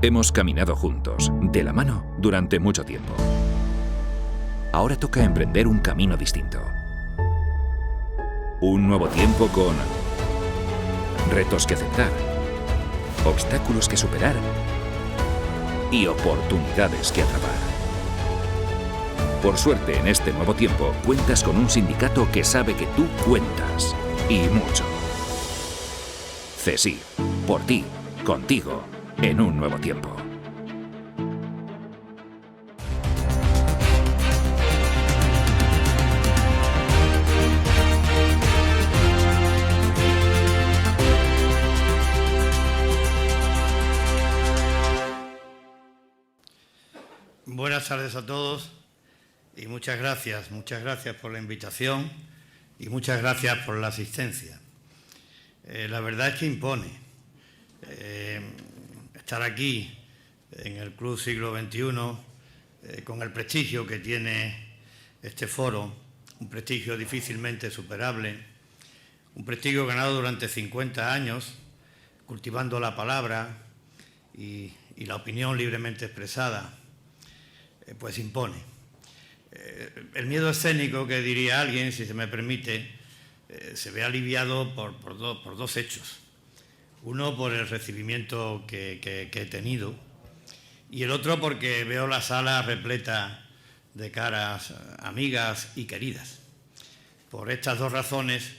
Hemos caminado juntos, de la mano, durante mucho tiempo. Ahora toca emprender un camino distinto. Un nuevo tiempo con retos que aceptar, obstáculos que superar y oportunidades que atrapar. Por suerte, en este nuevo tiempo, cuentas con un sindicato que sabe que tú cuentas, y mucho. CESIF, por ti, contigo, en un nuevo tiempo. Buenas tardes a todos y muchas gracias por la invitación y muchas gracias por la asistencia. La verdad es que impone estar aquí en el Club Siglo XXI con el prestigio que tiene este foro, un prestigio difícilmente superable, un prestigio ganado durante 50 años, cultivando la palabra y la opinión libremente expresada. Pues impone. El miedo escénico, que diría alguien, si se me permite, se ve aliviado por dos hechos. Uno, por el recibimiento que he tenido, y el otro porque veo la sala repleta de caras amigas y queridas. Por estas dos razones,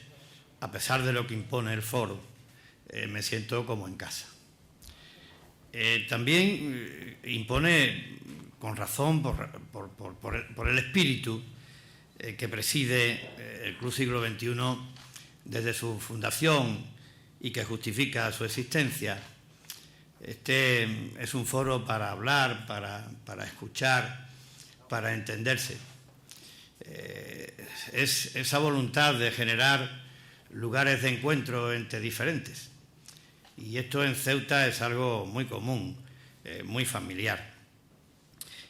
a pesar de lo que impone el foro, me siento como en casa. También impone, con razón, por el espíritu que preside el Club Siglo XXI desde su fundación y que justifica su existencia. Este es un foro para hablar, para escuchar, para entenderse. Es esa voluntad de generar lugares de encuentro entre diferentes. Y esto en Ceuta es algo muy común, muy familiar.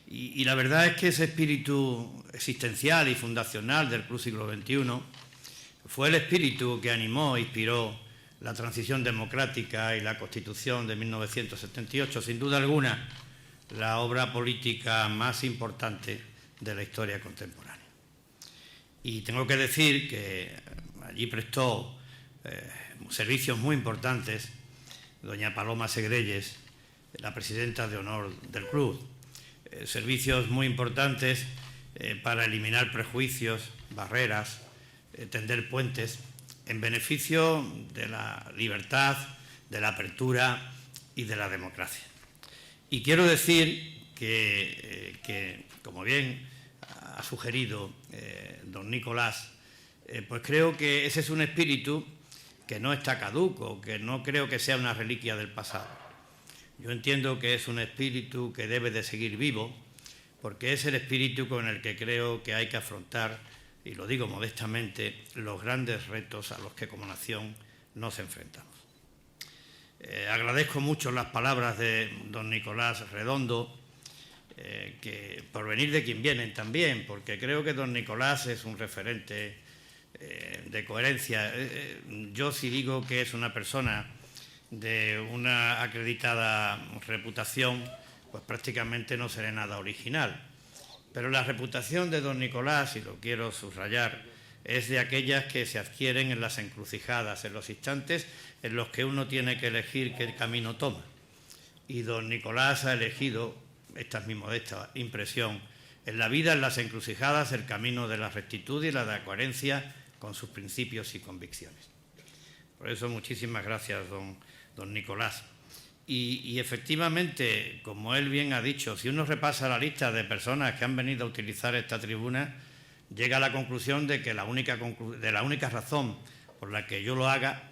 Y la verdad es que ese espíritu existencial y fundacional del Club Siglo XXI fue el espíritu que animó e inspiró la transición democrática y la Constitución de 1978, sin duda alguna, la obra política más importante de la historia contemporánea. Y tengo que decir que allí prestó servicios muy importantes doña Paloma Segrelles, la presidenta de honor del club. Servicios muy importantes para eliminar prejuicios, barreras, tender puentes en beneficio de la libertad, de la apertura y de la democracia. Y quiero decir que como bien ha sugerido don Nicolás, pues creo que ese es un espíritu que no está caduco, que no creo que sea una reliquia del pasado. Yo entiendo que es un espíritu que debe de seguir vivo, porque es el espíritu con el que creo que hay que afrontar, y lo digo modestamente, los grandes retos a los que como nación nos enfrentamos. Agradezco mucho las palabras de don Nicolás Redondo, que por venir de quien vienen también, porque creo que don Nicolás es un referente de coherencia. Yo sí digo que es una persona de una acreditada reputación, pues prácticamente no seré nada original. Pero la reputación de don Nicolás, y lo quiero subrayar, es de aquellas que se adquieren en las encrucijadas, en los instantes en los que uno tiene que elegir qué camino toma. Y don Nicolás ha elegido, esta es mi modesta impresión, en la vida, en las encrucijadas, el camino de la rectitud y la coherencia con sus principios y convicciones. Por eso, muchísimas gracias, don Nicolás. Y efectivamente, como él bien ha dicho, si uno repasa la lista de personas que han venido a utilizar esta tribuna, llega a la conclusión de que la única razón por la que yo lo haga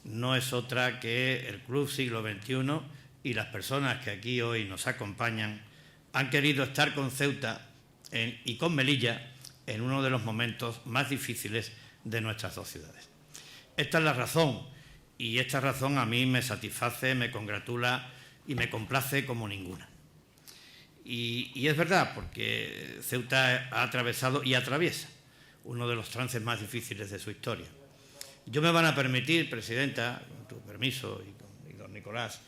no es otra que el Club Siglo XXI y las personas que aquí hoy nos acompañan han querido estar con Ceuta y con Melilla en uno de los momentos más difíciles de nuestras dos ciudades. Esta es la razón. Y esta razón a mí me satisface, me congratula y me complace como ninguna. Y es verdad, porque Ceuta ha atravesado y atraviesa uno de los trances más difíciles de su historia. Yo me van a permitir, presidenta, con tu permiso y don Nicolás,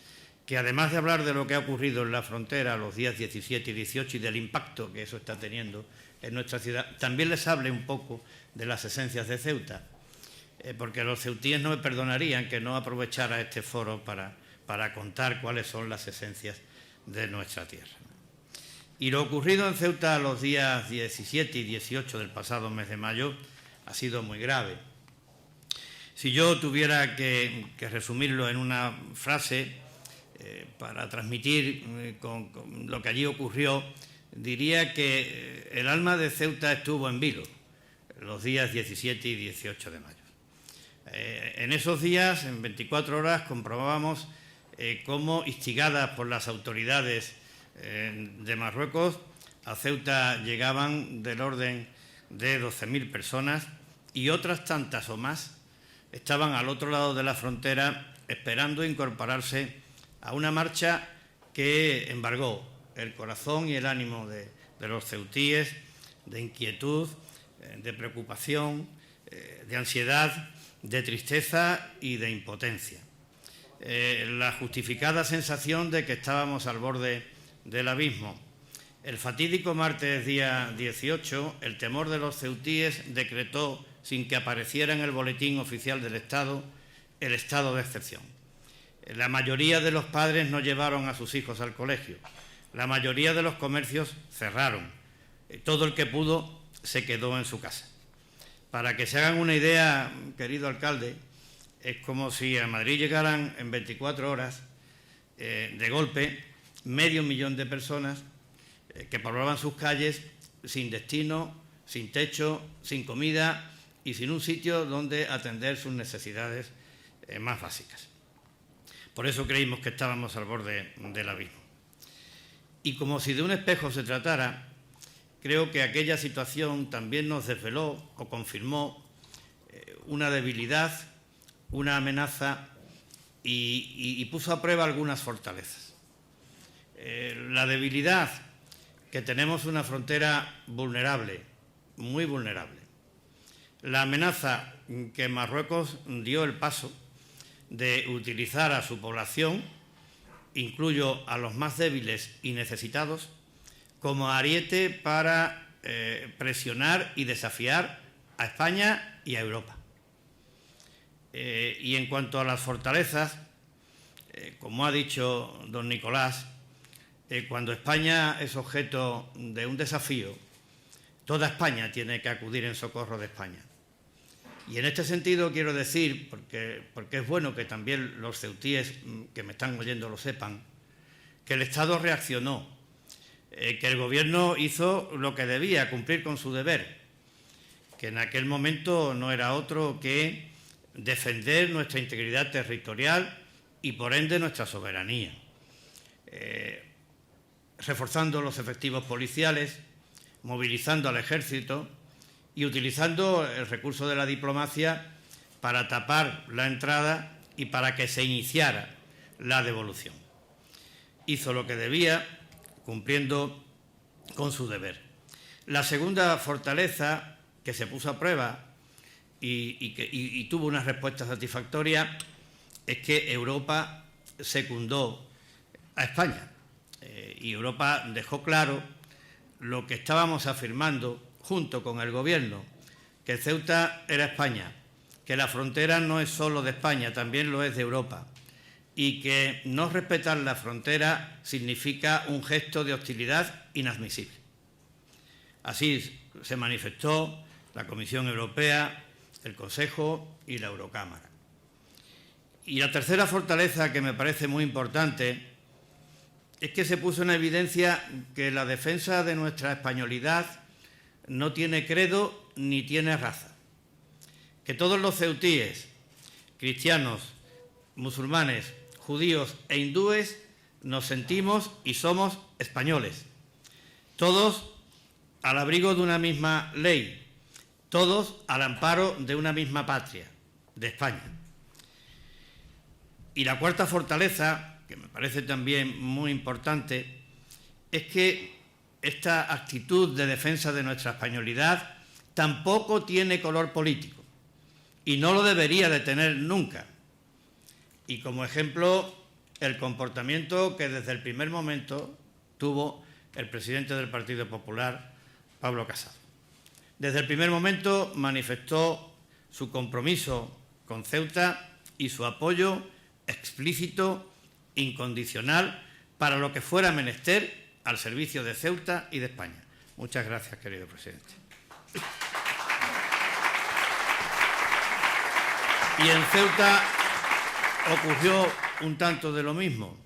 que además de hablar de lo que ha ocurrido en la frontera los días 17 y 18 y del impacto que eso está teniendo en nuestra ciudad, también les hable un poco de las esencias de Ceuta, porque los ceutíes no me perdonarían que no aprovechara este foro para contar cuáles son las esencias de nuestra tierra. Y lo ocurrido en Ceuta los días 17 y 18 del pasado mes de mayo ha sido muy grave. Si yo tuviera que resumirlo en una frase para transmitir con lo que allí ocurrió, diría que el alma de Ceuta estuvo en vilo los días 17 y 18 de mayo. En esos días, en 24 horas, comprobábamos cómo, instigadas por las autoridades de Marruecos, a Ceuta llegaban del orden de 12.000 personas y otras tantas o más estaban al otro lado de la frontera esperando incorporarse a una marcha que embargó el corazón y el ánimo de los ceutíes, de inquietud, de preocupación, de ansiedad, de tristeza y de impotencia. La justificada sensación de que estábamos al borde del abismo. El fatídico martes día 18, el temor de los ceutíes decretó, sin que apareciera en el boletín oficial del Estado, el estado de excepción. La mayoría de los padres no llevaron a sus hijos al colegio. La mayoría de los comercios cerraron. Todo el que pudo se quedó en su casa. Para que se hagan una idea, querido alcalde, es como si a Madrid llegaran en 24 horas, de golpe, 500.000 de personas que poblaban sus calles sin destino, sin techo, sin comida y sin un sitio donde atender sus necesidades más básicas. Por eso creímos que estábamos al borde del abismo. Y como si de un espejo se tratara, creo que aquella situación también nos desveló o confirmó una debilidad, una amenaza y puso a prueba algunas fortalezas. La debilidad, que tenemos una frontera vulnerable, muy vulnerable. La amenaza, que Marruecos dio el paso de utilizar a su población, incluyo a los más débiles y necesitados, como ariete para presionar y desafiar a España y a Europa. Y en cuanto a las fortalezas, como ha dicho don Nicolás, cuando España es objeto de un desafío, toda España tiene que acudir en socorro de España. Y en este sentido quiero decir, porque es bueno que también los ceutíes que me están oyendo lo sepan, que el Estado reaccionó, que el Gobierno hizo lo que debía, cumplir con su deber, que en aquel momento no era otro que defender nuestra integridad territorial y por ende nuestra soberanía, reforzando los efectivos policiales, movilizando al ejército y utilizando el recurso de la diplomacia para tapar la entrada y para que se iniciara la devolución. Hizo lo que debía, cumpliendo con su deber. La segunda fortaleza que se puso a prueba y tuvo una respuesta satisfactoria es que Europa secundó a España. Y Europa dejó claro lo que estábamos afirmando junto con el Gobierno, que Ceuta era España, que la frontera no es solo de España, también lo es de Europa, y que no respetar la frontera significa un gesto de hostilidad inadmisible. Así se manifestó la Comisión Europea, el Consejo y la Eurocámara. Y la tercera fortaleza, que me parece muy importante, es que se puso en evidencia que la defensa de nuestra españolidad no tiene credo ni tiene raza. Que todos los ceutíes, cristianos, musulmanes, judíos e hindúes nos sentimos y somos españoles. Todos al abrigo de una misma ley, todos al amparo de una misma patria, de España. Y la cuarta fortaleza, que me parece también muy importante, es que esta actitud de defensa de nuestra españolidad tampoco tiene color político y no lo debería de tener nunca. Y como ejemplo el comportamiento que desde el primer momento tuvo el presidente del Partido Popular, Pablo Casado. Desde el primer momento manifestó su compromiso con Ceuta y su apoyo explícito, incondicional, para lo que fuera menester al servicio de Ceuta y de España. Muchas gracias, querido presidente. Y en Ceuta ocurrió un tanto de lo mismo,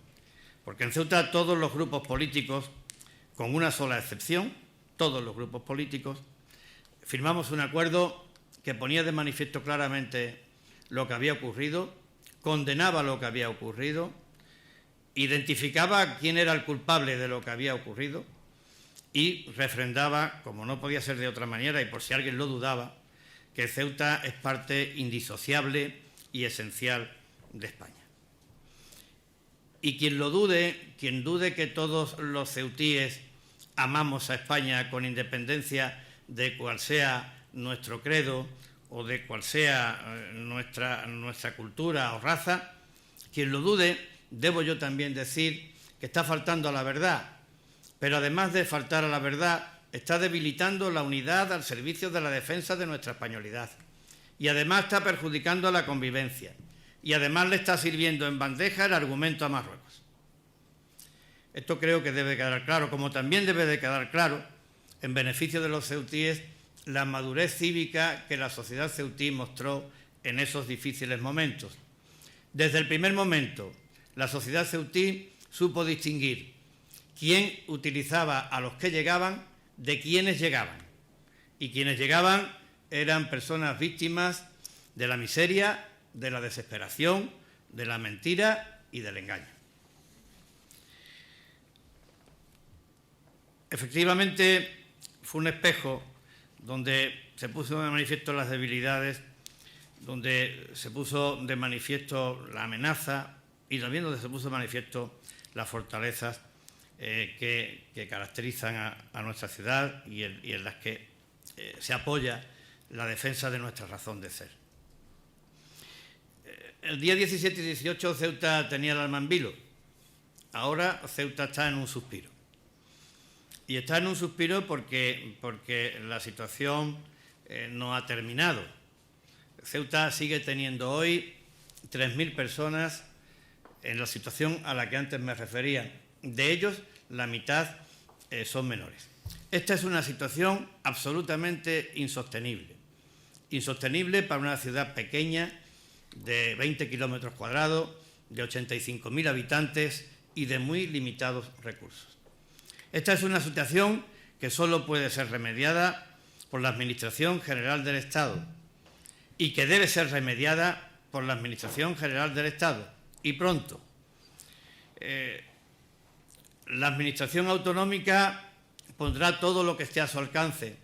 porque en Ceuta todos los grupos políticos, con una sola excepción, todos los grupos políticos, firmamos un acuerdo que ponía de manifiesto claramente lo que había ocurrido, condenaba lo que había ocurrido, identificaba quién era el culpable de lo que había ocurrido y refrendaba, como no podía ser de otra manera, y por si alguien lo dudaba, que Ceuta es parte indisociable y esencial de España. Y quien lo dude, quien dude que todos los ceutíes amamos a España con independencia de cuál sea nuestro credo o de cuál sea nuestra cultura o raza, quien lo dude, debo yo también decir que está faltando a la verdad, pero además de faltar a la verdad, está debilitando la unidad al servicio de la defensa de nuestra españolidad y además está perjudicando a la convivencia y además le está sirviendo en bandeja el argumento a Marruecos. Esto creo que debe quedar claro, como también debe de quedar claro, en beneficio de los ceutíes, la madurez cívica que la sociedad ceutí mostró en esos difíciles momentos. Desde el primer momento, la sociedad ceutí supo distinguir quién utilizaba a los que llegaban de quienes llegaban. Y quienes llegaban eran personas víctimas de la miseria, de la desesperación, de la mentira y del engaño. Efectivamente, fue un espejo donde se puso de manifiesto las debilidades, donde se puso de manifiesto la amenaza y también donde se puso de manifiesto las fortalezas que caracterizan a nuestra ciudad y en las que se apoya la defensa de nuestra razón de ser. El día 17 y 18 Ceuta tenía el alma en vilo. Ahora Ceuta está en un suspiro. Y está en un suspiro porque la situación no ha terminado. Ceuta sigue teniendo hoy 3.000 personas en la situación a la que antes me refería. De ellos, la mitad son menores. Esta es una situación absolutamente insostenible. Insostenible para una ciudad pequeña de 20 kilómetros cuadrados, de 85.000 habitantes y de muy limitados recursos. Esta es una situación que solo puede ser remediada por la Administración General del Estado y que debe ser remediada por la Administración General del Estado y pronto. La Administración autonómica pondrá todo lo que esté a su alcance,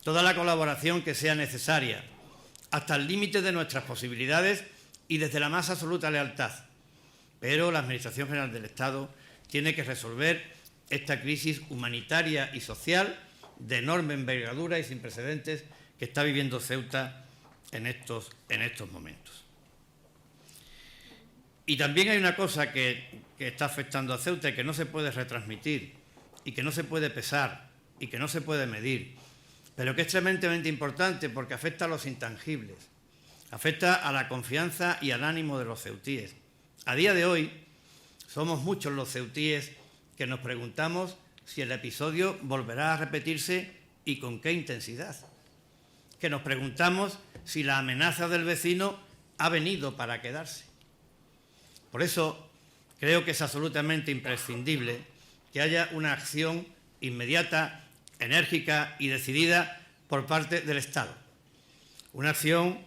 toda la colaboración que sea necesaria, hasta el límite de nuestras posibilidades y desde la más absoluta lealtad. Pero la Administración General del Estado tiene que resolver esta crisis humanitaria y social de enorme envergadura y sin precedentes que está viviendo Ceuta en estos momentos. Y también hay una cosa que está afectando a Ceuta y que no se puede retransmitir y que no se puede pesar y que no se puede medir, pero que es tremendamente importante porque afecta a los intangibles, afecta a la confianza y al ánimo de los ceutíes. A día de hoy somos muchos los ceutíes que nos preguntamos si el episodio volverá a repetirse y con qué intensidad. Que nos preguntamos si la amenaza del vecino ha venido para quedarse. Por eso creo que es absolutamente imprescindible que haya una acción inmediata, enérgica y decidida por parte del Estado. Una acción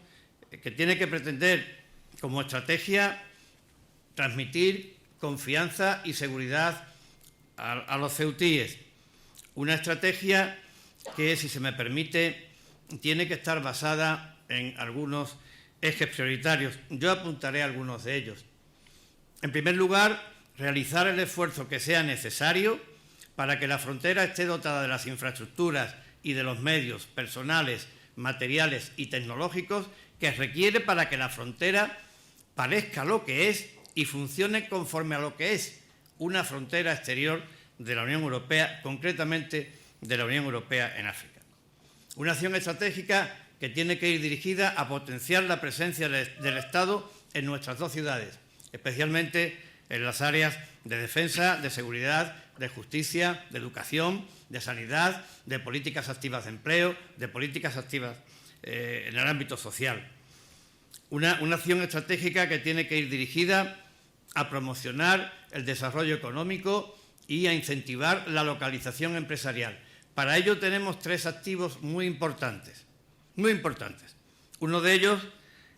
que tiene que pretender como estrategia transmitir confianza y seguridad a los ceutíes. Una estrategia que, si se me permite, tiene que estar basada en algunos ejes prioritarios. Yo apuntaré algunos de ellos. En primer lugar, realizar el esfuerzo que sea necesario para que la frontera esté dotada de las infraestructuras y de los medios personales, materiales y tecnológicos que requiere para que la frontera parezca lo que es y funcione conforme a lo que es una frontera exterior de la Unión Europea, concretamente de la Unión Europea en África. Una acción estratégica que tiene que ir dirigida a potenciar la presencia del Estado en nuestras dos ciudades, especialmente en las áreas de defensa, de seguridad, de justicia, de educación, de sanidad, de políticas activas de empleo, de políticas activas en el ámbito social. Una acción estratégica que tiene que ir dirigida a promocionar el desarrollo económico y a incentivar la localización empresarial. Para ello tenemos tres activos muy importantes. Uno de ellos,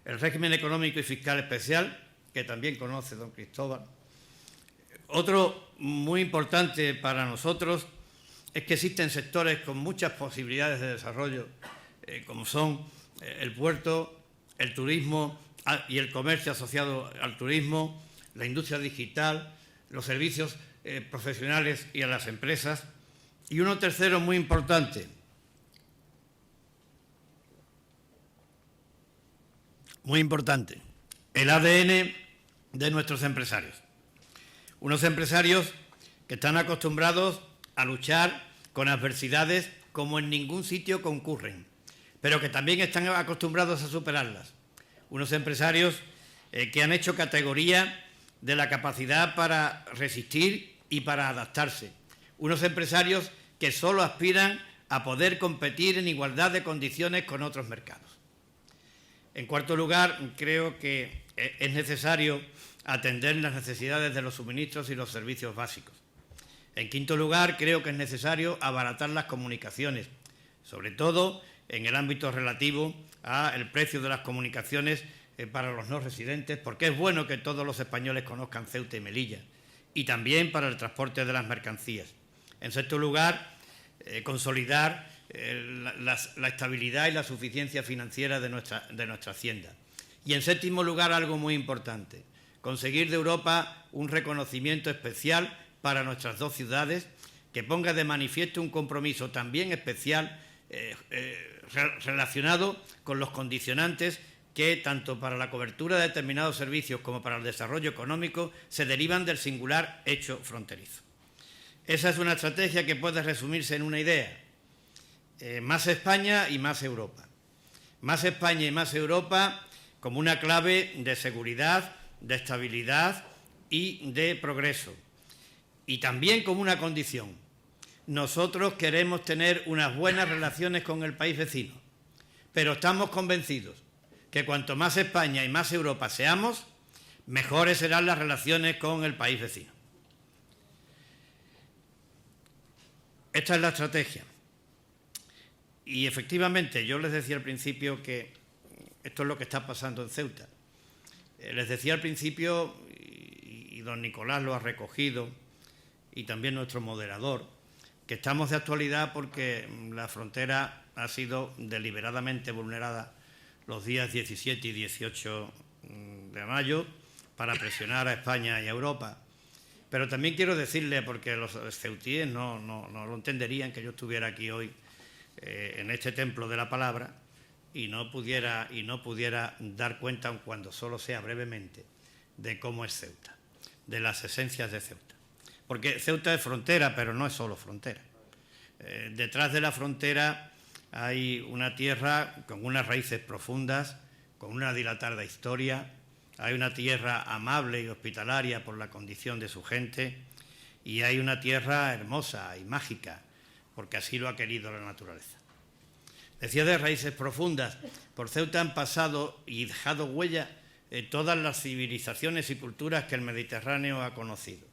el régimen económico y fiscal especial, que también conoce don Cristóbal. Otro muy importante para nosotros es que existen sectores con muchas posibilidades de desarrollo, como son el puerto, el turismo y el comercio asociado al turismo, la industria digital, los servicios profesionales y a las empresas. Y uno tercero muy importante, el ADN de nuestros empresarios. Unos empresarios que están acostumbrados a luchar con adversidades como en ningún sitio concurren, pero que también están acostumbrados a superarlas. Unos empresarios que han hecho categoría de la capacidad para resistir y para adaptarse. Unos empresarios que solo aspiran a poder competir en igualdad de condiciones con otros mercados. En cuarto lugar, creo que es necesario atender las necesidades de los suministros y los servicios básicos. En quinto lugar, creo que es necesario abaratar las comunicaciones, sobre todo en el ámbito relativo al precio de las comunicaciones para los no residentes, porque es bueno que todos los españoles conozcan Ceuta y Melilla, y también para el transporte de las mercancías. En sexto lugar, consolidar la estabilidad y la suficiencia financiera de nuestra hacienda. Y en séptimo lugar, algo muy importante, conseguir de Europa un reconocimiento especial para nuestras dos ciudades que ponga de manifiesto un compromiso también especial relacionado con los condicionantes que, tanto para la cobertura de determinados servicios como para el desarrollo económico, se derivan del singular hecho fronterizo. Esa es una estrategia que puede resumirse en una idea: más España y más Europa. Más España y más Europa como una clave de seguridad, de estabilidad y de progreso. Y también como una condición: nosotros queremos tener unas buenas relaciones con el país vecino, pero estamos convencidos que cuanto más España y más Europa seamos, mejores serán las relaciones con el país vecino. Esta es la estrategia. Y efectivamente, yo les decía al principio que esto es lo que está pasando en Ceuta. Les decía al principio, y don Nicolás lo ha recogido, y también nuestro moderador, que estamos de actualidad porque la frontera ha sido deliberadamente vulnerada los días 17 y 18 de mayo para presionar a España y a Europa. Pero también quiero decirle, porque los ceutíes no lo entenderían, que yo estuviera aquí hoy en este templo de la palabra y no pudiera dar cuenta, aun cuando solo sea brevemente, de cómo es Ceuta, de las esencias de Ceuta. Porque Ceuta es frontera, pero no es solo frontera. Detrás de la frontera hay una tierra con unas raíces profundas, con una dilatada historia. Hay una tierra amable y hospitalaria por la condición de su gente, y hay una tierra hermosa y mágica, porque así lo ha querido la naturaleza. Decía de raíces profundas. Por Ceuta han pasado y dejado huella todas las civilizaciones y culturas que el Mediterráneo ha conocido.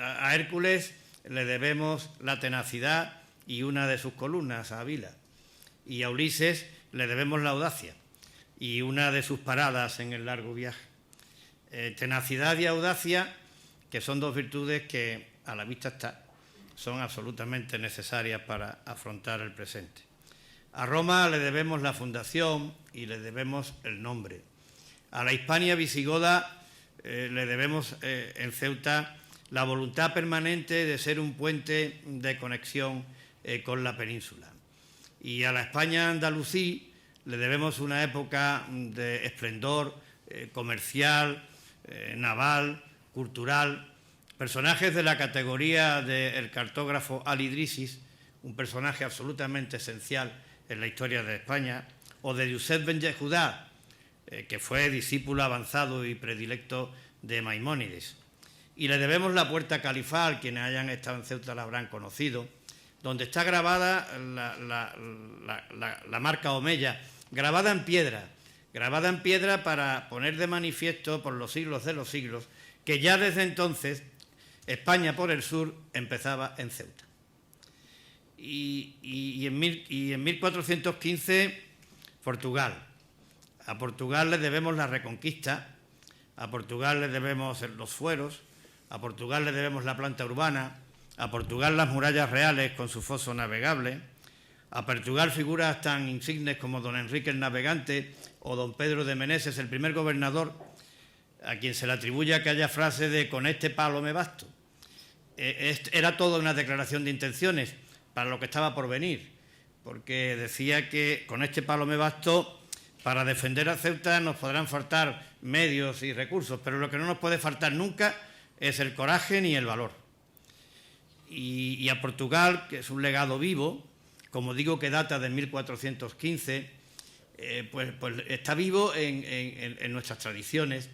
A Hércules le debemos la tenacidad y una de sus columnas, a Ávila, y a Ulises le debemos la audacia y una de sus paradas en el largo viaje. Tenacidad y audacia, que son dos virtudes que a la vista está, son absolutamente necesarias para afrontar el presente. A Roma le debemos la fundación y le debemos el nombre. A la Hispania visigoda le debemos en Ceuta la voluntad permanente de ser un puente de conexión con la península. Y a la España andalusí le debemos una época de esplendor comercial, naval, cultural, personajes de la categoría del cartógrafo Al-Idrisis, un personaje absolutamente esencial en la historia de España, o de Yusef Ben Yehudá, que fue discípulo avanzado y predilecto de Maimónides. Y le debemos la puerta califal, quienes hayan estado en Ceuta la habrán conocido, donde está grabada la marca Omeya, grabada en piedra para poner de manifiesto por los siglos de los siglos que ya desde entonces España por el sur empezaba en Ceuta. Y en 1415 Portugal. A Portugal le debemos la Reconquista, a Portugal le debemos los fueros, a Portugal le debemos la planta urbana, a Portugal las murallas reales con su foso navegable, a Portugal figuras tan insignes como don Enrique el Navegante o don Pedro de Meneses, el primer gobernador, a quien se le atribuye aquella frase de «con este palo me basto». Era toda una declaración de intenciones para lo que estaba por venir, porque decía que con este palo me basto, para defender a Ceuta nos podrán faltar medios y recursos, pero lo que no nos puede faltar nunca es el coraje ni el valor. Y a Portugal, que es un legado vivo, como digo, que data de 1415, pues está vivo en nuestras tradiciones,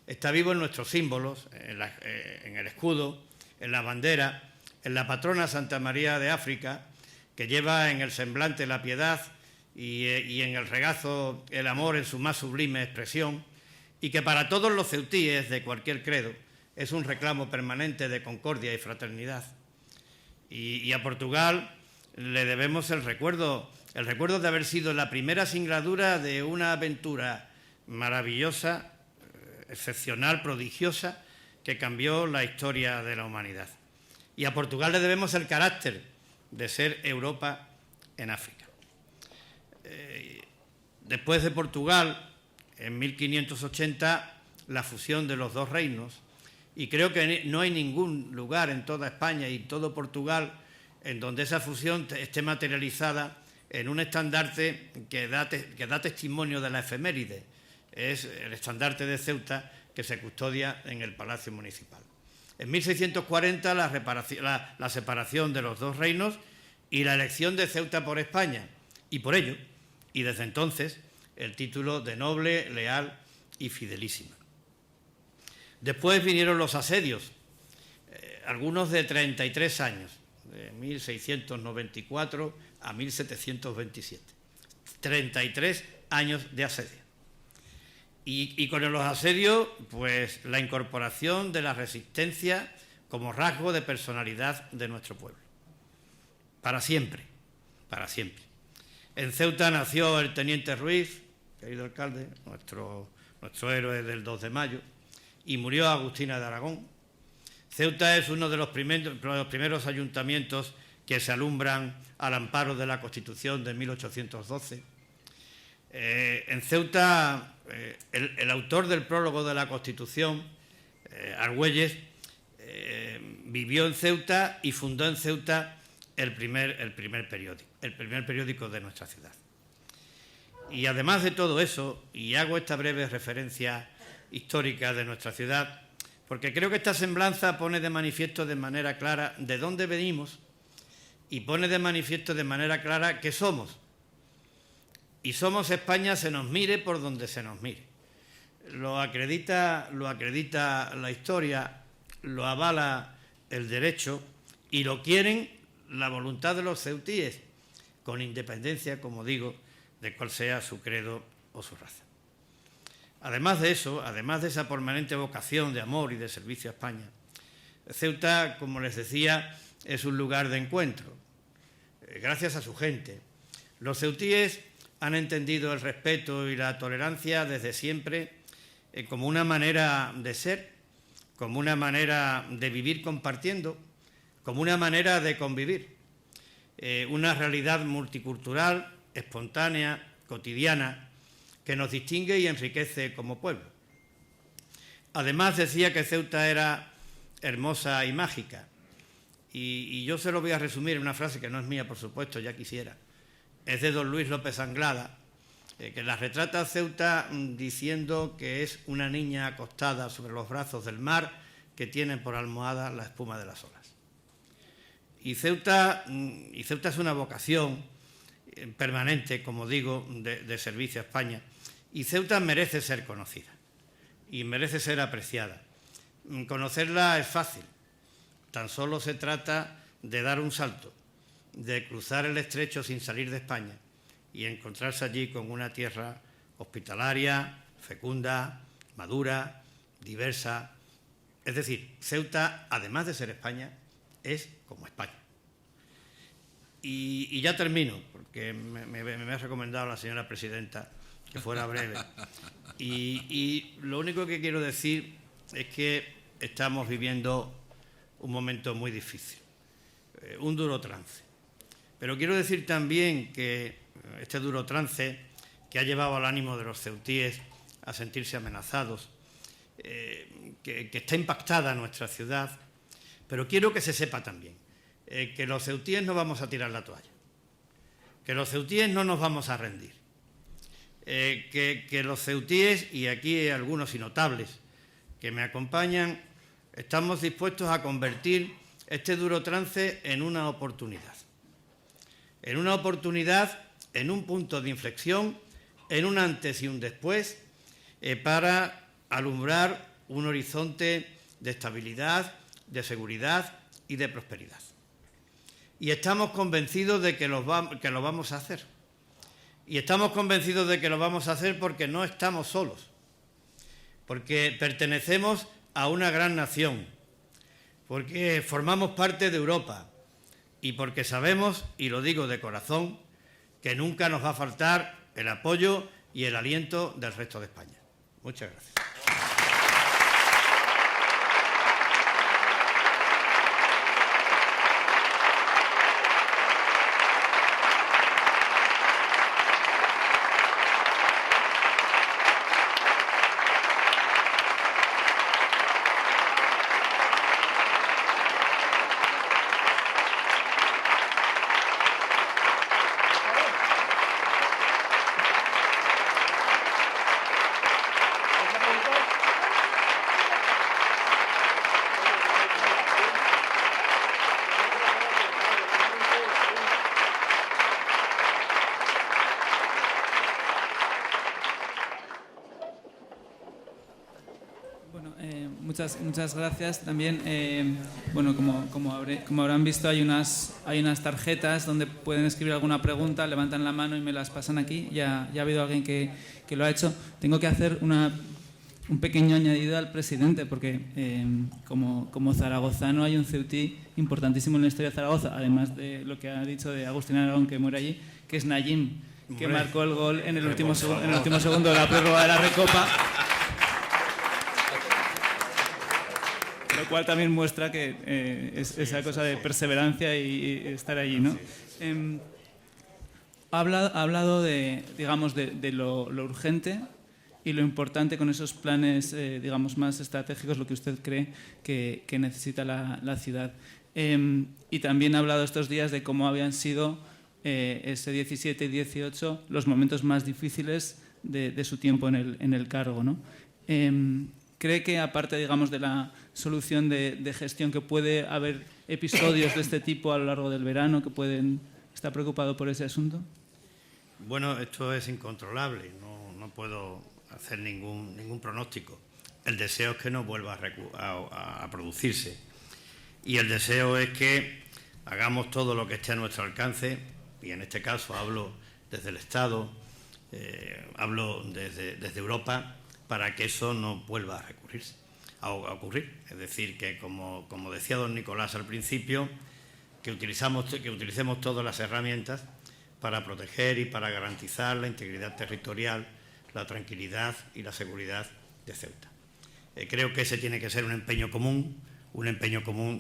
está vivo en nuestros símbolos, en el escudo, en la bandera, en la patrona Santa María de África, que lleva en el semblante la piedad y en el regazo el amor en su más sublime expresión, y que para todos los ceutíes de cualquier credo es un reclamo permanente de concordia y fraternidad. Y a Portugal le debemos el recuerdo de haber sido la primera singladura de una aventura maravillosa, excepcional, prodigiosa, que cambió la historia de la humanidad. Y a Portugal le debemos el carácter de ser Europa en África. Después de Portugal, en 1580, la fusión de los dos reinos, y creo que no hay ningún lugar en toda España y todo Portugal en donde esa fusión esté materializada en un estandarte que da testimonio de la efeméride. Es el estandarte de Ceuta, que se custodia en el Palacio Municipal. En 1640 la separación de los dos reinos y la elección de Ceuta por España, y por ello, y desde entonces, el título de noble, leal y fidelísima. Después vinieron los asedios, algunos de 33 años, de 1694 a 1727. 33 años de asedio. Y con los asedios, pues la incorporación de la resistencia como rasgo de personalidad de nuestro pueblo. Para siempre, para siempre. En Ceuta nació el teniente Ruiz, querido alcalde, nuestro héroe del 2 de mayo, y murió Agustina de Aragón. Ceuta es uno de los primeros ayuntamientos que se alumbran al amparo de la Constitución de 1812. En Ceuta, el autor del prólogo de la Constitución, Argüelles, vivió en Ceuta y fundó en Ceuta el primer periódico de nuestra ciudad. Y además de todo eso, y hago esta breve referencia histórica de nuestra ciudad, porque creo que esta semblanza pone de manifiesto de manera clara de dónde venimos y pone de manifiesto de manera clara qué somos. Y somos España, se nos mire por donde se nos mire. Lo acredita la historia, lo avala el derecho y lo quieren la voluntad de los ceutíes, con independencia, como digo, de cuál sea su credo o su raza. Además de eso, además de esa permanente vocación de amor y de servicio a España, Ceuta, como les decía, es un lugar de encuentro, gracias a su gente. Los ceutíes han entendido el respeto y la tolerancia desde siempre como una manera de ser, como una manera de vivir compartiendo, como una manera de convivir. Una realidad multicultural, espontánea, cotidiana, que nos distingue y enriquece como pueblo. Además, decía que Ceuta era hermosa y mágica. Y yo se lo voy a resumir en una frase que no es mía, por supuesto, ya quisiera. Es de don Luis López Anglada, que la retrata Ceuta diciendo que es una niña acostada sobre los brazos del mar que tiene por almohada la espuma de las olas. Y Ceuta es una vocación permanente, como digo, de servicio a España. Y Ceuta merece ser conocida y merece ser apreciada. Conocerla es fácil. Tan solo se trata de dar un salto, de cruzar el estrecho sin salir de España y encontrarse allí con una tierra hospitalaria, fecunda, madura, diversa. Es decir, Ceuta, además de ser España, es como España. Y ya termino, porque me ha recomendado la señora presidenta que fuera breve. Y lo único que quiero decir es que estamos viviendo un momento muy difícil, un duro trance. Pero quiero decir también que este duro trance que ha llevado al ánimo de los ceutíes a sentirse amenazados, que está impactada nuestra ciudad, pero quiero que se sepa también que los ceutíes no vamos a tirar la toalla, que los ceutíes no nos vamos a rendir, que los ceutíes, y aquí hay algunos y notables que me acompañan, estamos dispuestos a convertir este duro trance en una oportunidad, en un punto de inflexión, en un antes y un después, para alumbrar un horizonte de estabilidad, de seguridad y de prosperidad. Y estamos convencidos de que lo vamos a hacer. Y estamos convencidos de que lo vamos a hacer porque no estamos solos, porque pertenecemos a una gran nación, porque formamos parte de Europa y porque sabemos, y lo digo de corazón, que nunca nos va a faltar el apoyo y el aliento del resto de España. Muchas gracias. Muchas gracias. También, bueno, como habrán visto, hay unas tarjetas donde pueden escribir alguna pregunta, levantan la mano y me las pasan aquí. Ya ha habido alguien que lo ha hecho. Tengo que hacer un pequeño añadido al presidente, porque como zaragozano hay un ceutí importantísimo en la historia de Zaragoza, además de lo que ha dicho de Agustín Aragón, que muere allí, que es Nayim, que marcó el gol en el último segundo de la prórroga de la Recopa. Lo cual también muestra que es esa cosa de perseverancia y estar allí, ¿no? Ha hablado de, digamos, de lo urgente y lo importante con esos planes, digamos, más estratégicos, lo que usted cree que necesita la ciudad. Y también ha hablado estos días de cómo habían sido ese 17 y 18 los momentos más difíciles de su tiempo en el cargo, ¿no? ¿Cree que, aparte, digamos, de la solución de gestión, que puede haber episodios de este tipo a lo largo del verano que pueden estar preocupados por ese asunto? Bueno, esto es incontrolable, no puedo hacer ningún pronóstico. El deseo es que no vuelva a producirse. Y el deseo es que hagamos todo lo que esté a nuestro alcance, y en este caso hablo desde el Estado, hablo desde Europa, para que eso no vuelva a ocurrir. Es decir, que como decía don Nicolás al principio, que utilicemos todas las herramientas para proteger y para garantizar la integridad territorial, la tranquilidad y la seguridad de Ceuta. Creo que ese tiene que ser un empeño común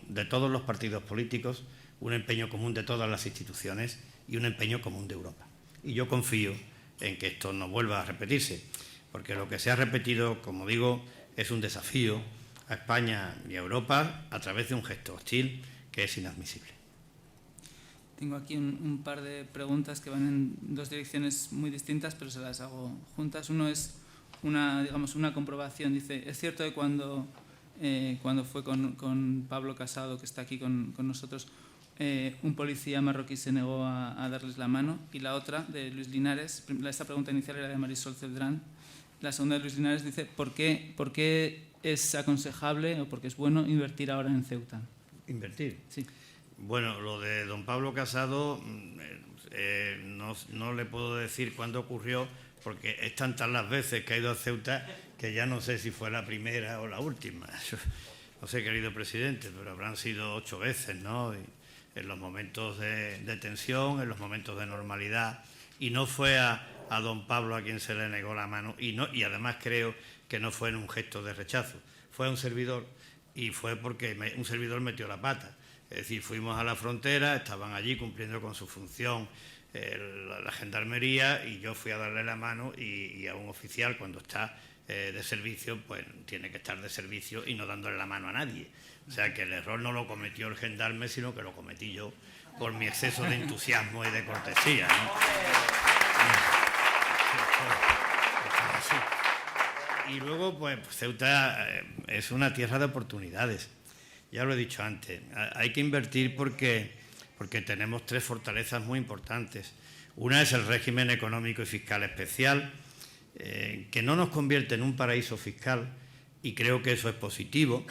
de todos los partidos políticos, un empeño común de todas las instituciones y un empeño común de Europa. Y yo confío en que esto no vuelva a repetirse, porque lo que se ha repetido, como digo, es un desafío a España y a Europa a través de un gesto hostil que es inadmisible. Tengo aquí un par de preguntas que van en dos direcciones muy distintas, pero se las hago juntas. Uno es una comprobación. Dice, ¿es cierto que cuando fue con Pablo Casado, que está aquí con nosotros, un policía marroquí se negó a darles la mano? Y la otra, de Luis Linares, esta pregunta inicial era de Marisol Celdrán. La segunda de Luis Linares dice, ¿por qué es aconsejable o por qué es bueno invertir ahora en Ceuta? ¿Invertir? Sí. Bueno, lo de don Pablo Casado no le puedo decir cuándo ocurrió, porque es tantas las veces que ha ido a Ceuta que ya no sé si fue la primera o la última. No sé, querido presidente, pero habrán sido 8 veces, ¿no? Y en los momentos de tensión, en los momentos de normalidad, y no fue a don Pablo a quien se le negó la mano, y además creo que no fue en un gesto de rechazo, fue a un servidor, y fue porque un servidor metió la pata. Es decir, fuimos a la frontera, estaban allí cumpliendo con su función la gendarmería, y yo fui a darle la mano, y a un oficial cuando está de servicio, pues tiene que estar de servicio y no dándole la mano a nadie. O sea que el error no lo cometió el gendarme, sino que lo cometí yo por mi exceso de entusiasmo y de cortesía, ¿no? Y luego, pues Ceuta es una tierra de oportunidades. Ya lo he dicho antes, hay que invertir porque tenemos 3 fortalezas muy importantes. Una es el régimen económico y fiscal especial, que no nos convierte en un paraíso fiscal, y creo que eso es positivo,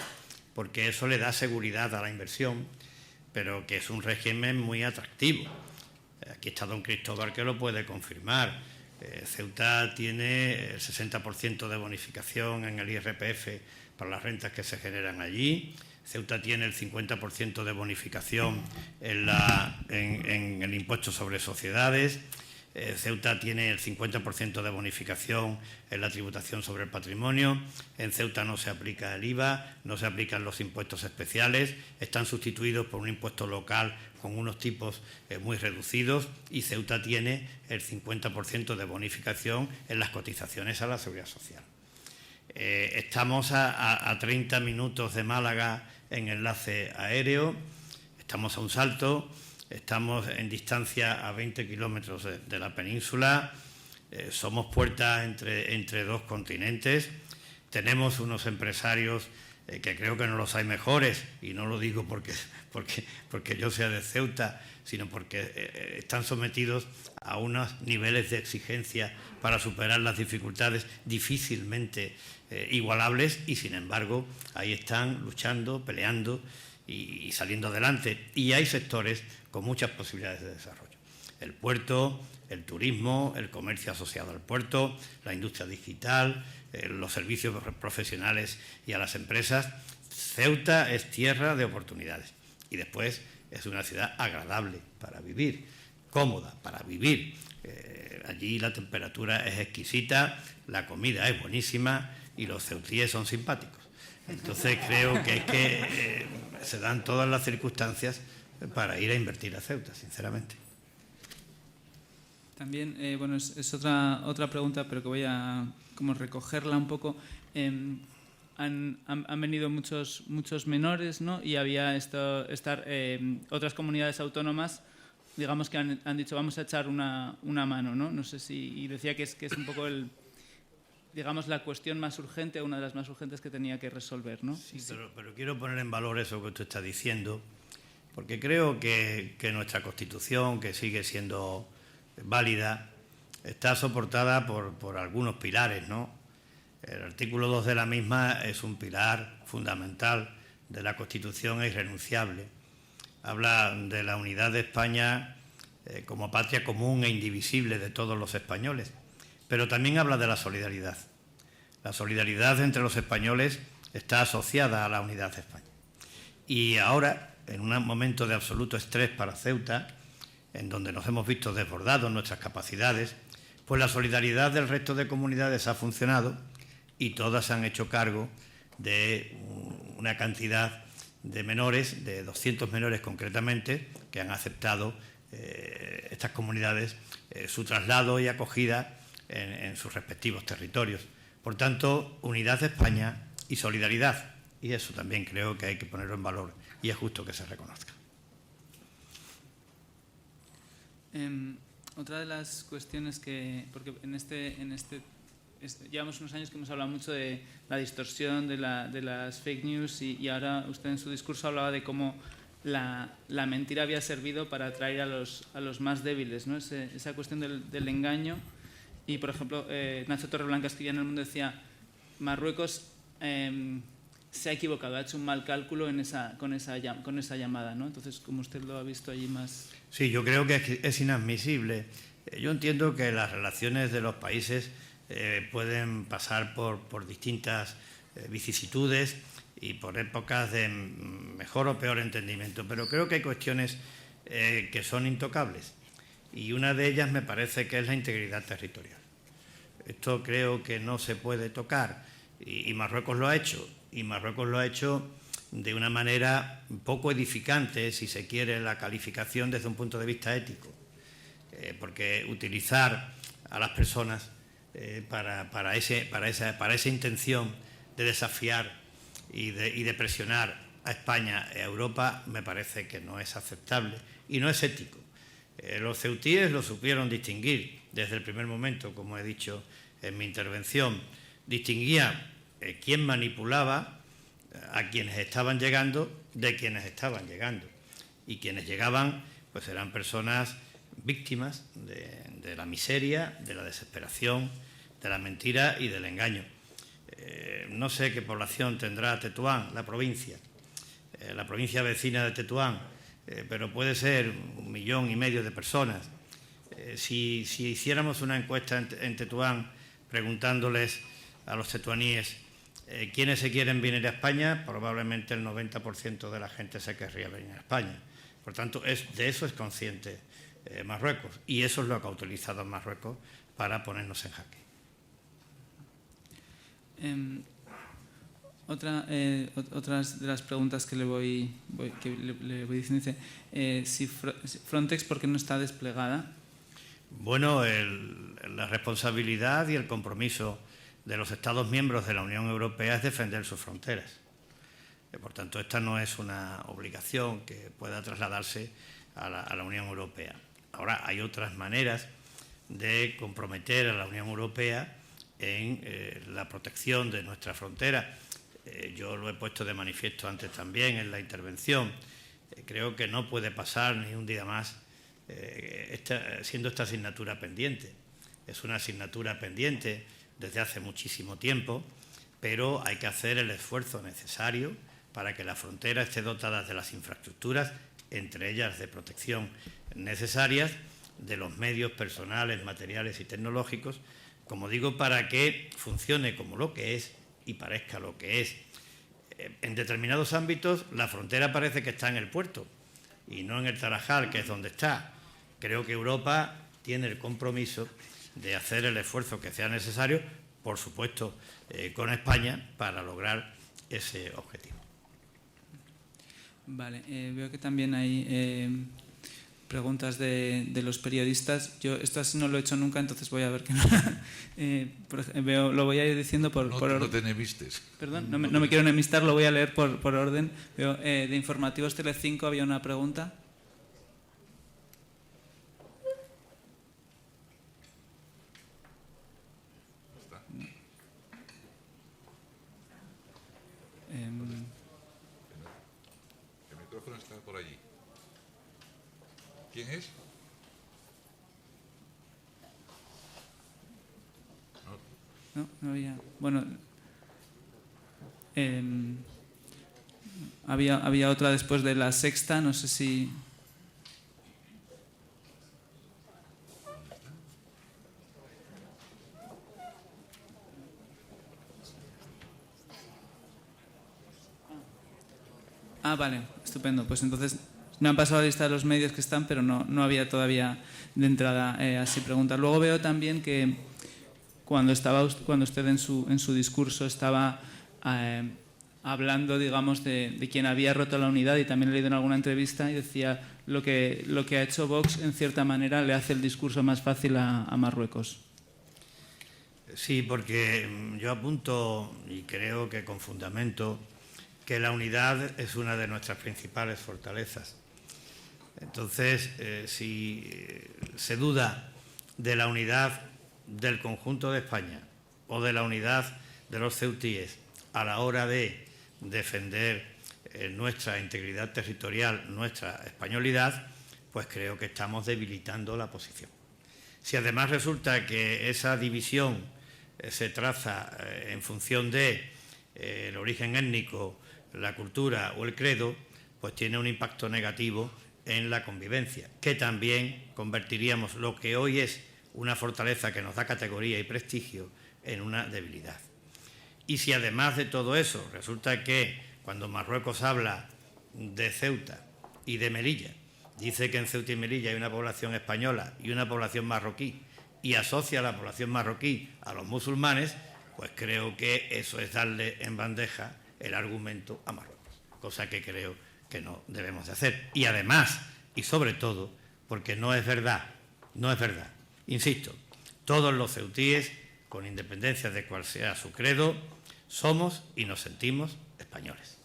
porque eso le da seguridad a la inversión, pero que es un régimen muy atractivo. Aquí está don Cristóbal, que lo puede confirmar. Ceuta tiene el 60% de bonificación en el IRPF para las rentas que se generan allí. Ceuta tiene el 50% de bonificación en el impuesto sobre sociedades. Ceuta tiene el 50% de bonificación en la tributación sobre el patrimonio. En Ceuta no se aplica el IVA, no se aplican los impuestos especiales, están sustituidos por un impuesto local con unos tipos muy reducidos, y Ceuta tiene el 50% de bonificación en las cotizaciones a la Seguridad Social. Estamos a 30 minutos de Málaga en enlace aéreo, estamos a un salto, estamos en distancia a 20 kilómetros de la península, somos puerta entre 2 continentes, tenemos unos empresarios que creo que no los hay mejores, y no lo digo porque yo sea de Ceuta, sino porque están sometidos a unos niveles de exigencia para superar las dificultades difícilmente igualables, y sin embargo ahí están luchando, peleando y saliendo adelante. Y hay sectores con muchas posibilidades de desarrollo. El puerto, el turismo, el comercio asociado al puerto, la industria digital, los servicios profesionales y a las empresas. Ceuta es tierra de oportunidades, y después es una ciudad agradable para vivir, cómoda para vivir. Allí la temperatura es exquisita, la comida es buenísima y los ceutíes son simpáticos. Entonces creo que se dan todas las circunstancias para ir a invertir a Ceuta, sinceramente. También, bueno, es otra pregunta, pero que voy a como recogerla un poco. Han venido muchos menores, ¿no? Y había otras comunidades autónomas, digamos, que han dicho vamos a echar una mano, ¿no? No sé si... Y decía que es un poco digamos, la cuestión más urgente, una de las más urgentes que tenía que resolver, ¿no? Sí, pero quiero poner en valor eso que usted está diciendo, porque creo que nuestra Constitución, que sigue siendo válida, está soportada por algunos pilares, ¿no? El artículo 2 de la misma es un pilar fundamental de la Constitución e irrenunciable. Habla de la unidad de España como patria común e indivisible de todos los españoles, pero también habla de la solidaridad. La solidaridad entre los españoles está asociada a la unidad de España. Y ahora, en un momento de absoluto estrés para Ceuta, en donde nos hemos visto desbordados nuestras capacidades, pues la solidaridad del resto de comunidades ha funcionado, y todas se han hecho cargo de una cantidad de menores, de 200 menores concretamente, que han aceptado estas comunidades su traslado y acogida en sus respectivos territorios. Por tanto, unidad de España y solidaridad, y eso también creo que hay que ponerlo en valor y es justo que se reconozca. También, bueno, es otra pregunta, pero que voy a como recogerla un poco. Han venido muchos menores, ¿no? Y había otras comunidades autónomas, digamos, que han dicho vamos a echar una mano, ¿no? Y decía que es un poco Otra de las cuestiones porque llevamos unos años que hemos hablado mucho de la distorsión de las fake news y ahora usted en su discurso hablaba de cómo la mentira había servido para atraer a los más débiles, ¿no? Esa cuestión del engaño. Y, por ejemplo, Nacho Torreblanca escribía en El Mundo, decía, Marruecos se ha equivocado, ha hecho un mal cálculo con esa llamada, ¿no? Entonces, como usted lo ha visto allí más... Sí, yo creo que es inadmisible. Yo entiendo que las relaciones de los países pueden pasar por distintas vicisitudes y por épocas de mejor o peor entendimiento, pero creo que hay cuestiones que son intocables y una de ellas me parece que es la integridad territorial. Esto creo que no se puede tocar y Marruecos lo ha hecho, y Marruecos lo ha hecho de una manera poco edificante, si se quiere, la calificación desde un punto de vista ético, porque utilizar a las personas para esa intención de desafiar y de presionar a España y a Europa me parece que no es aceptable y no es ético. Los ceutíes lo supieron distinguir desde el primer momento, como he dicho en mi intervención. Distinguían quién manipulaba a quienes estaban llegando de quienes estaban llegando. Y quienes llegaban pues eran personas víctimas de la miseria, de la desesperación, de la mentira y del engaño. No sé qué población tendrá Tetuán, la provincia vecina de Tetuán, pero puede ser 1,5 millones de personas. Si hiciéramos una encuesta en Tetuán preguntándoles a los tetuaníes quiénes se quieren venir a España, probablemente el 90% de la gente se querría venir a España. Por tanto, de eso es consciente Marruecos y eso es lo que ha utilizado Marruecos para ponernos en jaque. Otras de las preguntas que le voy diciendo dice, si Frontex, ¿por qué no está desplegada? Bueno, la responsabilidad y el compromiso de los Estados miembros de la Unión Europea es defender sus fronteras. Por tanto, esta no es una obligación que pueda trasladarse a la Unión Europea. Ahora, hay otras maneras de comprometer a la Unión Europea en la protección de nuestra frontera. Yo lo he puesto de manifiesto antes también en la intervención. Creo que no puede pasar ni un día más siendo esta asignatura pendiente. Es una asignatura pendiente desde hace muchísimo tiempo, pero hay que hacer el esfuerzo necesario para que la frontera esté dotada de las infraestructuras, entre ellas de protección necesarias, de los medios personales, materiales y tecnológicos, como digo, para que funcione como lo que es y parezca lo que es. En determinados ámbitos la frontera parece que está en el puerto y no en el Tarajal, que es donde está. Creo que Europa tiene el compromiso de hacer el esfuerzo que sea necesario, por supuesto, con España, para lograr ese objetivo. Vale, veo que también hay preguntas de los periodistas. Yo esto así no lo he hecho nunca, entonces voy a ver que no. Lo voy a ir diciendo por orden. No te enemistes. Perdón, no me quiero enemistar, lo voy a leer por orden. Veo, de Informativos Telecinco había una pregunta. El micrófono está por allí. ¿Quién es? No había. Bueno, había otra después de La Sexta, no sé si. Vale, estupendo. Pues entonces me han pasado la lista de los medios que están, pero no había todavía de entrada así preguntas. Luego veo también que cuando usted en su discurso estaba hablando, digamos, de quien había roto la unidad, y también he leído en alguna entrevista, y decía lo que ha hecho Vox, en cierta manera, le hace el discurso más fácil a Marruecos. Sí, porque yo apunto, y creo que con fundamento, que la unidad es una de nuestras principales fortalezas. Entonces, si se duda de la unidad del conjunto de España o de la unidad de los ceutíes a la hora de defender nuestra integridad territorial, nuestra españolidad, pues creo que estamos debilitando la posición. Si además resulta que esa división se traza en función de el origen étnico, la cultura o el credo, pues tiene un impacto negativo en la convivencia, que también convertiríamos lo que hoy es una fortaleza que nos da categoría y prestigio en una debilidad. Y si además de todo eso resulta que cuando Marruecos habla de Ceuta y de Melilla, dice que en Ceuta y Melilla hay una población española y una población marroquí y asocia a la población marroquí a los musulmanes, pues creo que eso es darle en bandeja el argumento a Marruecos, cosa que creo que no debemos de hacer. Y además, y sobre todo, porque no es verdad, insisto, todos los ceutíes, con independencia de cuál sea su credo, somos y nos sentimos españoles.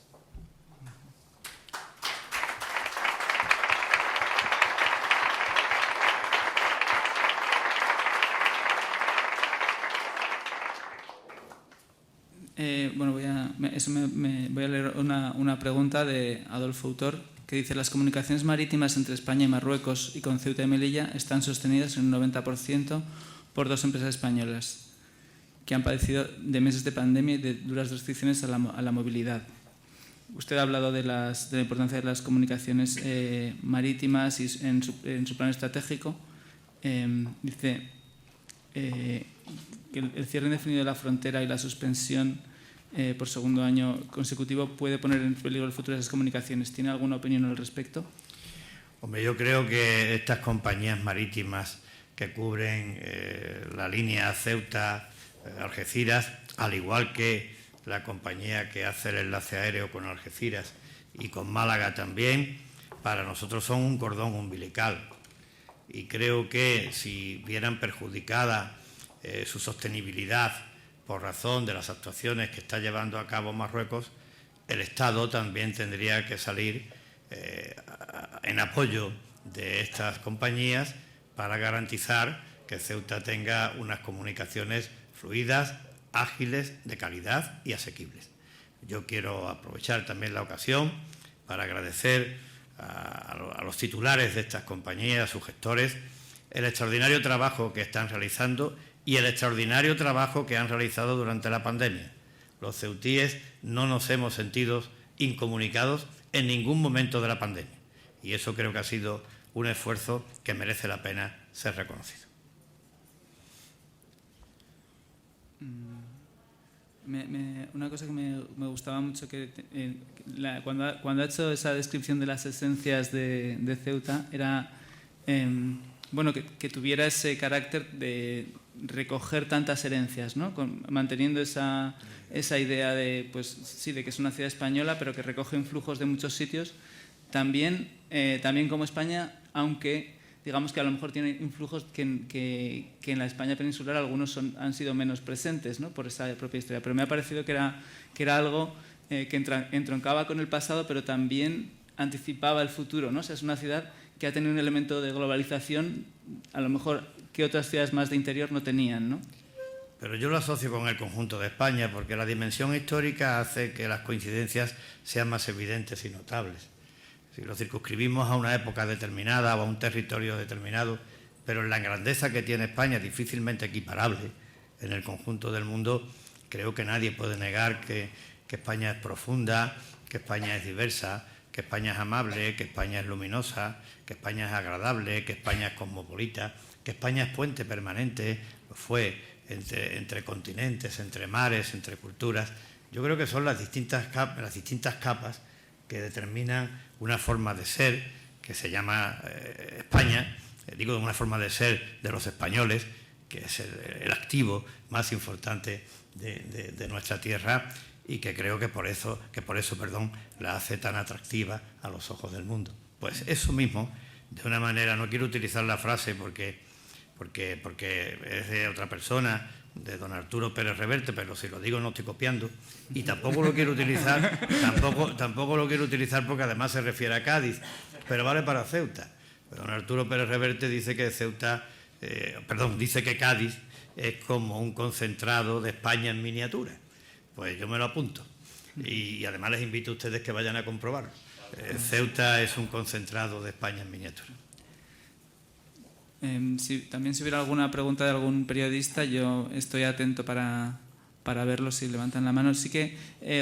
Bueno, voy a leer una pregunta de Adolfo Autor, que dice: las comunicaciones marítimas entre España y Marruecos y con Ceuta y Melilla están sostenidas en un 90% por dos empresas españolas que han padecido de meses de pandemia y de duras restricciones a la movilidad. Usted ha hablado de la importancia de las comunicaciones marítimas y en su plan estratégico. Dice que el cierre indefinido de la frontera y la suspensión por segundo año consecutivo puede poner en peligro el futuro de esas comunicaciones. ¿Tiene alguna opinión al respecto? Hombre, yo creo que estas compañías marítimas que cubren la línea Ceuta-Algeciras, al igual que la compañía que hace el enlace aéreo con Algeciras y con Málaga también, para nosotros son un cordón umbilical. Y creo que si vieran perjudicada su sostenibilidad por razón de las actuaciones que está llevando a cabo Marruecos, el Estado también tendría que salir en apoyo de estas compañías para garantizar que Ceuta tenga unas comunicaciones fluidas, ágiles, de calidad y asequibles. Yo quiero aprovechar también la ocasión para agradecer a los titulares de estas compañías, a sus gestores, el extraordinario trabajo que están realizando y el extraordinario trabajo que han realizado durante la pandemia. Los ceutíes no nos hemos sentido incomunicados en ningún momento de la pandemia y eso creo que ha sido un esfuerzo que merece la pena ser reconocido. Una cosa que me gustaba mucho, cuando ha hecho esa descripción de las esencias de Ceuta, era que tuviera ese carácter de recoger tantas herencias, ¿no? Manteniendo esa idea de que es una ciudad española, pero que recoge influjos de muchos sitios, también como España, aunque digamos que a lo mejor tiene influjos que en la España peninsular algunos han sido menos presentes, ¿no? Por esa propia historia. Pero me ha parecido que era algo que entroncaba con el pasado, pero también anticipaba el futuro, ¿no? O sea, es una ciudad que ha tenido un elemento de globalización, a lo mejor que otras ciudades más de interior no tenían, ¿no? Pero yo lo asocio con el conjunto de España, porque la dimensión histórica hace que las coincidencias sean más evidentes y notables. Si lo circunscribimos a una época determinada o a un territorio determinado, pero en la grandeza que tiene España, difícilmente equiparable en el conjunto del mundo, creo que nadie puede negar que España es profunda, que España es diversa, que España es amable, que España es luminosa, que España es agradable, que España es cosmopolita, que España es puente permanente, lo fue entre continentes, entre mares, entre culturas. Yo creo que son las distintas capas que determinan una forma de ser que se llama España, digo una forma de ser de los españoles, que es el activo más importante de nuestra tierra y que creo que por eso la hace tan atractiva a los ojos del mundo. Pues eso mismo, de una manera, no quiero utilizar la frase porque es de otra persona, de don Arturo Pérez Reverte, pero si lo digo no estoy copiando, y tampoco lo quiero utilizar porque además se refiere a Cádiz, pero vale para Ceuta. Don Arturo Pérez Reverte dice que dice que Cádiz es como un concentrado de España en miniatura. Pues yo me lo apunto. Y además les invito a ustedes que vayan a comprobarlo. Ceuta es un concentrado de España en miniatura. También si hubiera alguna pregunta de algún periodista, yo estoy atento para verlo si levantan la mano. Sí que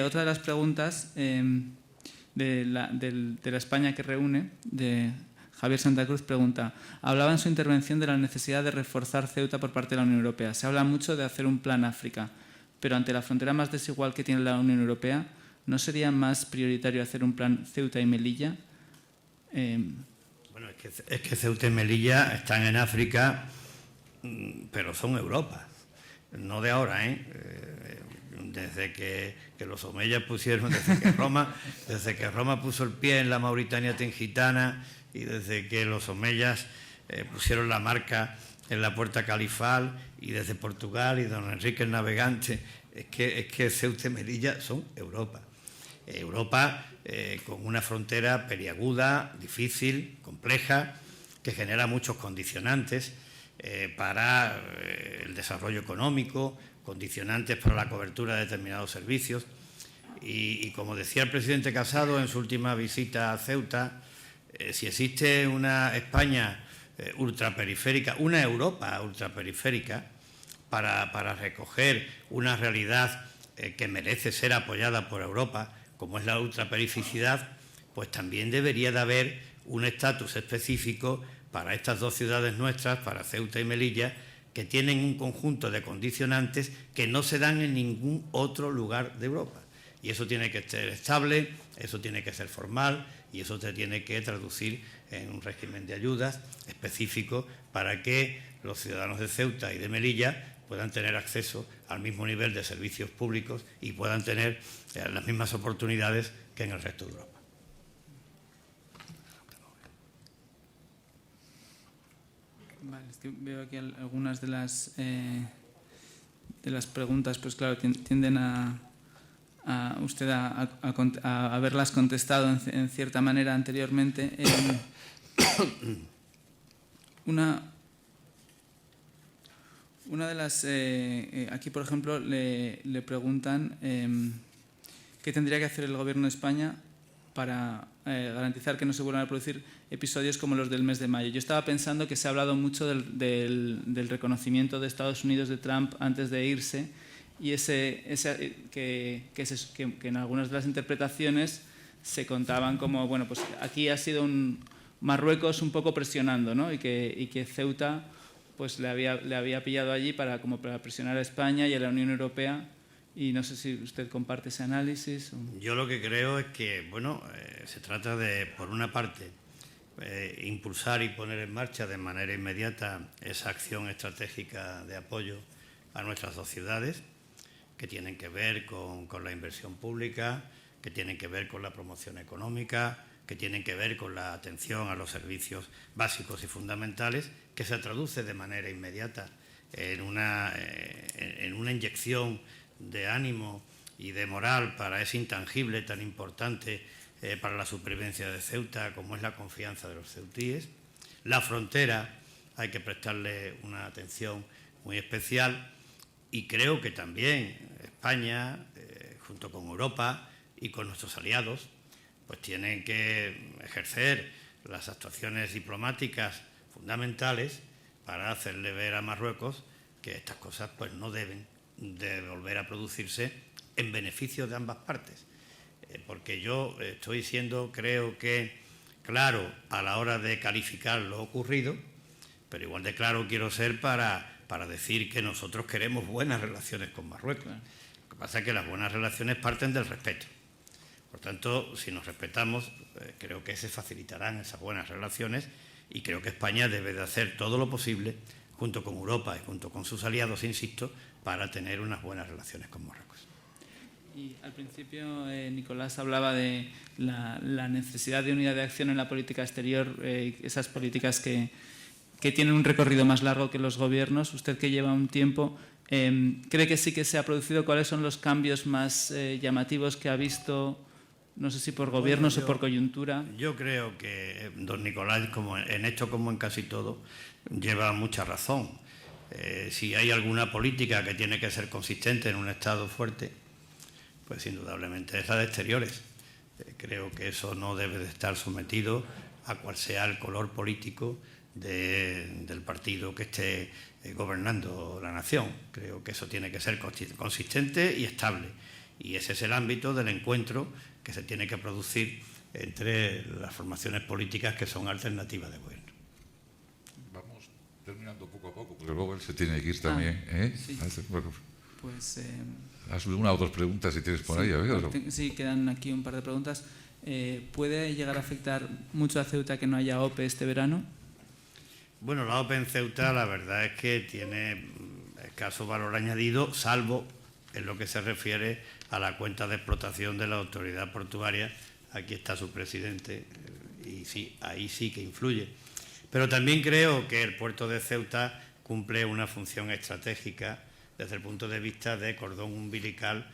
otra de las preguntas de la España que reúne, de Javier Santa Cruz, pregunta: hablaba en su intervención de la necesidad de reforzar Ceuta por parte de la Unión Europea. Se habla mucho de hacer un plan África, pero ante la frontera más desigual que tiene la Unión Europea, ¿no sería más prioritario hacer un plan Ceuta y Melilla? Bueno, es que Ceuta y Melilla están en África, pero son Europa. No de ahora, desde que los omeyas pusieron, desde que Roma puso el pie en la Mauritania Tingitana y desde que los omeyas pusieron la marca en la Puerta Califal y desde Portugal y don Enrique el Navegante, es que Ceuta y Melilla son Europa. Europa con una frontera peliaguda, difícil, compleja, que genera muchos condicionantes para el desarrollo económico, condicionantes para la cobertura de determinados servicios. Y como decía el presidente Casado en su última visita a Ceuta, si existe una España ultraperiférica, una Europa ultraperiférica, para recoger una realidad que merece ser apoyada por Europa, como es la ultraperifericidad, pues también debería de haber un estatus específico para estas dos ciudades nuestras, para Ceuta y Melilla, que tienen un conjunto de condicionantes que no se dan en ningún otro lugar de Europa. Y eso tiene que ser estable, eso tiene que ser formal y eso se tiene que traducir en un régimen de ayudas específico para que los ciudadanos de Ceuta y de Melilla puedan tener acceso al mismo nivel de servicios públicos y puedan tener las mismas oportunidades que en el resto de Europa. Vale, es que veo aquí algunas de las preguntas, pues claro, tienden a usted a haberlas contestado en cierta manera anteriormente. Una de las... aquí, por ejemplo, le preguntan qué tendría que hacer el Gobierno de España para garantizar que no se vuelvan a producir episodios como los del mes de mayo. Yo estaba pensando que se ha hablado mucho del reconocimiento de Estados Unidos de Trump antes de irse y que en algunas de las interpretaciones se contaban como, bueno, pues aquí ha sido Marruecos un poco presionando, ¿no? Y que Ceuta pues le había pillado allí para presionar a España y a la Unión Europea. Y no sé si usted comparte ese análisis. Yo lo que creo es que, bueno, se trata de, por una parte, impulsar y poner en marcha de manera inmediata esa acción estratégica de apoyo a nuestras dos ciudades, que tienen que ver con la inversión pública, que tienen que ver con la promoción económica, que tienen que ver con la atención a los servicios básicos y fundamentales, que se traduce de manera inmediata en una inyección de ánimo y de moral para ese intangible tan importante para la supervivencia de Ceuta como es la confianza de los ceutíes. La frontera hay que prestarle una atención muy especial y creo que también España, junto con Europa y con nuestros aliados, pues tienen que ejercer las actuaciones diplomáticas fundamentales para hacerle ver a Marruecos que estas cosas pues no deben de volver a producirse en beneficio de ambas partes. Porque yo estoy siendo, creo que, claro a la hora de calificar lo ocurrido, pero igual de claro quiero ser para decir que nosotros queremos buenas relaciones con Marruecos. Lo que pasa es que las buenas relaciones parten del respeto. Por tanto, si nos respetamos, creo que se facilitarán esas buenas relaciones y creo que España debe de hacer todo lo posible, junto con Europa y junto con sus aliados, insisto, para tener unas buenas relaciones con Marruecos. Y al principio Nicolás hablaba de la necesidad de unidad de acción en la política exterior, esas políticas que tienen un recorrido más largo que los gobiernos. Usted que lleva un tiempo, ¿cree que sí que se ha producido? ¿Cuáles son los cambios más llamativos que ha visto no sé si por gobiernos o por coyuntura. Yo creo que don Nicolás, como en esto como en casi todo, lleva mucha razón. Si hay alguna política que tiene que ser consistente en un Estado fuerte, pues indudablemente es la de exteriores. Creo que eso no debe de estar sometido a cual sea el color político del partido que esté gobernando la nación. Creo que eso tiene que ser consistente y estable. Y ese es el ámbito del encuentro que se tiene que producir entre las formaciones políticas que son alternativas de gobierno. Vamos terminando poco a poco, porque luego él se tiene que ir también. Sí. Pues, haz una o dos preguntas si tienes por ahí. A ver, sí, quedan aquí un par de preguntas. ¿Puede llegar a afectar mucho a Ceuta que no haya OPE este verano? Bueno, la OPE en Ceuta la verdad es que tiene escaso valor añadido, salvo en lo que se refiere a la cuenta de explotación de la autoridad portuaria. Aquí está su presidente y sí, ahí sí que influye. Pero también creo que el puerto de Ceuta cumple una función estratégica desde el punto de vista de cordón umbilical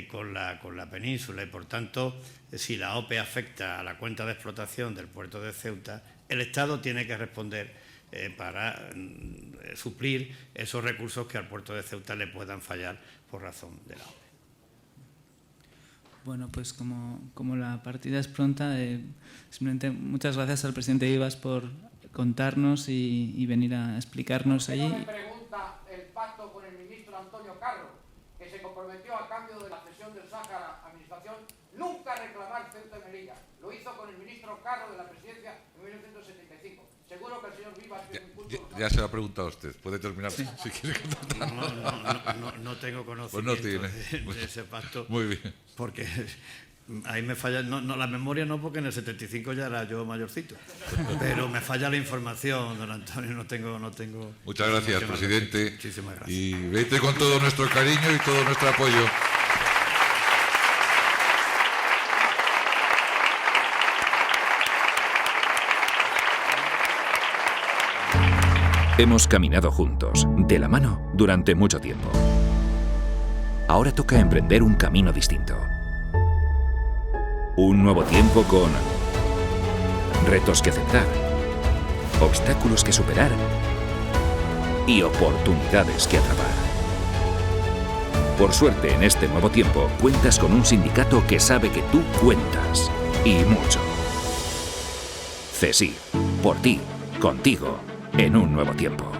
con la península y, por tanto, si la OPE afecta a la cuenta de explotación del puerto de Ceuta, el Estado tiene que responder para suplir esos recursos que al puerto de Ceuta le puedan fallar por razón de la OPE. Bueno, pues como la partida es pronta, simplemente muchas gracias al presidente Ibas por contarnos y venir a explicarnos allí. Me pregunta el pacto con el ministro Antonio Carro, que se comprometió a cambio de la cesión del Sáhara a Administración nunca reclamar Ceuta y Melilla. Lo hizo con el ministro Carro de la presidencia en 1975. Seguro que el señor Vivas tiene un punto... Ya se lo ha preguntado usted. Puede terminar si quiere. No tengo conocimiento pues no tiene. de ese pacto. Muy bien. Porque ahí me falla, no la memoria no, porque en el 75 ya era yo mayorcito. Pero me falla la información, don Antonio, no tengo. Muchas gracias, presidente. Muchísimas gracias. Y vete con todo nuestro cariño y todo nuestro apoyo. Hemos caminado juntos, de la mano, durante mucho tiempo. Ahora toca emprender un camino distinto. Un nuevo tiempo con retos que aceptar, obstáculos que superar y oportunidades que atrapar. Por suerte, en este nuevo tiempo, cuentas con un sindicato que sabe que tú cuentas, y mucho. CESIF, por ti, contigo, en un nuevo tiempo.